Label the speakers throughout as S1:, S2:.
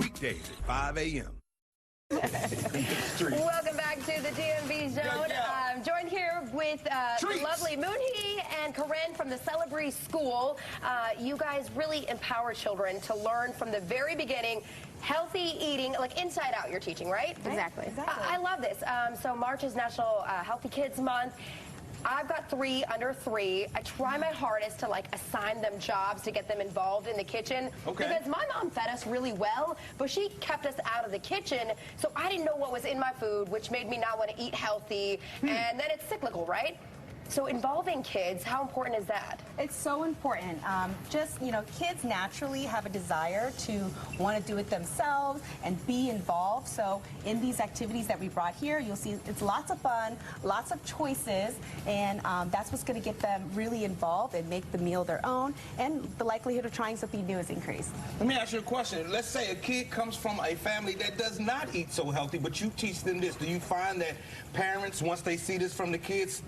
S1: weekdays at 5 a.m.
S2: Welcome back to the DMV Zone. I'm joined here with the lovely Moonhee and Corinne from the Celebree School. You guys really empower children to learn from the very beginning. Healthy eating, like inside out you're teaching, right?
S3: Exactly.
S2: I love this. So March is National Healthy Kids Month. I've got 3 under 3. I try my hardest to assign them jobs to get them involved in the kitchen.
S1: Okay.
S2: Because my mom fed us really well, but she kept us out of the kitchen, so I didn't know what was in my food, which made me not want to eat healthy. And then it's cyclical, right? So involving kids, how important is that?
S3: It's so important. Kids naturally have a desire to want to do it themselves and be involved. So in these activities that we brought here, you'll see it's lots of fun, lots of choices, and that's what's going to get them really involved and make the meal their own, and the likelihood of trying something new is increased.
S4: Let me ask you a question. Let's say a kid comes from a family that does not eat so healthy, but you teach them this. Do you find that parents, once they see this from the kids,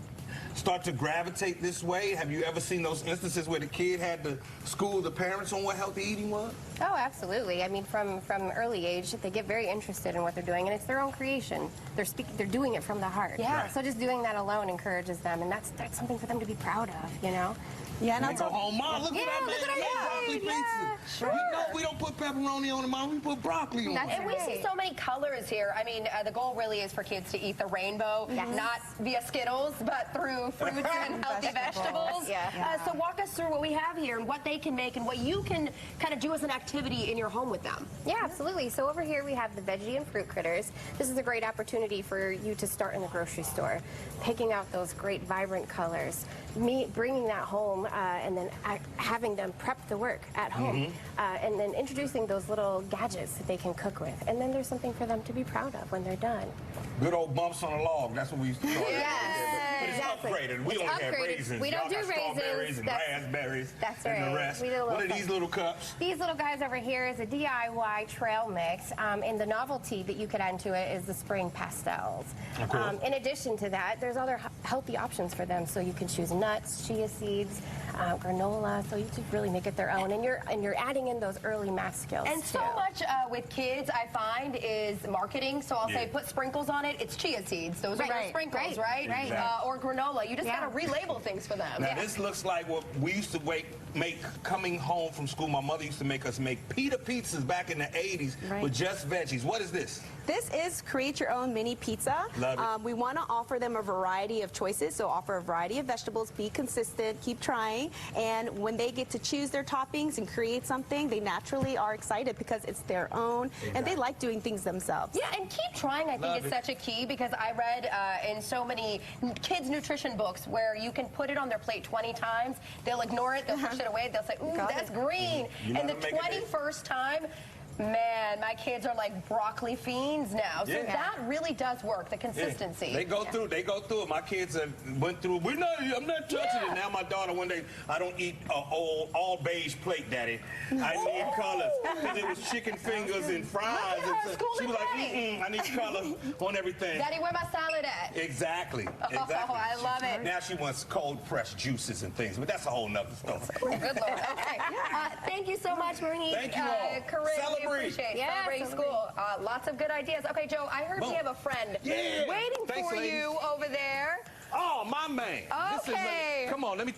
S4: start to gravitate this way? Have you ever seen those instances where the kid had to school the parents on what healthy eating was?
S5: Oh, absolutely. I mean, from early age, they get very interested in what they're doing, and it's their own creation. They're doing it from the heart.
S2: Yeah.
S5: Right. So just doing that alone encourages them, and that's something for them to be proud of, you know?
S3: Yeah, and
S4: They go home, Mom, look at that man,
S5: look at
S4: they made
S5: our
S4: broccoli
S5: food,
S4: pizza.
S5: yeah, sure.
S4: We don't put pepperoni on it, Mom, we put broccoli on it.
S2: And we see so many colors here. I mean, the goal really is for kids to eat the rainbow, not via Skittles, but through fruits and healthy vegetables.
S5: Yeah.
S2: So walk us through what we have here and what they can make and what you can kind of do as an activity in your home with them.
S5: Yeah, absolutely. So over here we have the veggie and fruit critters. This is a great opportunity for you to start in the grocery store, picking out those great vibrant colors, bringing that home, and then having them prep the work at home, and then introducing those little gadgets that they can cook with. And then there's something for them to be proud of when they're done.
S4: Good old bumps on a log, that's what we used to call it.
S5: Yes,
S4: But it's
S5: exactly.
S4: upgraded. We only have raisins.
S5: We don't
S4: Y'all
S5: do
S4: got strawberries
S5: raisins.
S4: and raspberries
S5: That's
S4: and
S5: right.
S4: the rest.
S5: We do a little
S4: What are these little cups?
S5: These little guys over here is a DIY trail mix, and the novelty that you could add to it is the spring pastels. In addition to that, there's other healthy options for them, so you can choose nuts, chia seeds, granola, so you can really make it their own, and you're adding in those early math skills.
S2: And so much with kids, I find, is marketing. So I'll say put sprinkles on it. It's chia seeds. Those are your sprinkles, right?
S4: Exactly.
S2: Or granola. You just got to relabel things for them.
S4: Now this looks like what we used to make coming home from school. My mother used to make us make pita pizzas back in the 80s with just veggies. What is this?
S3: This is create your own mini pizza.
S4: Love it.
S3: We want to offer them a variety of choices, so offer a variety of vegetables, be consistent, keep trying, and when they get to choose their toppings and create something, they naturally are excited because it's their own, and they like doing things themselves.
S2: Yeah, and keep trying, I think, is such a key, because I read in so many kids' nutrition books where you can put it on their plate 20 times, they'll ignore it, they'll push it away, they'll say, ooh, that's green. And the 21st time, man, my kids are like broccoli fiends now. So that really does work, the consistency.
S4: They go through it. My kids went through, I'm not touching it. Now my daughter one day, I don't eat all beige plate, Daddy. I need colors. Because it was chicken fingers and fries. She was like, I need color on everything.
S2: Daddy, where my salad at?
S4: Exactly.
S2: Oh, I love it.
S4: Now she wants cold pressed juices and things, but that's a whole nother story.
S2: Good Lord. Okay. Thank you so much, Moonhee.
S4: Thank you all.
S2: Corinne, we appreciate it. Celebree School. Lots of good ideas. Okay, Joe, I heard we have a friend waiting for you over there.
S4: Oh, my man.
S2: Okay.
S4: Come on, let me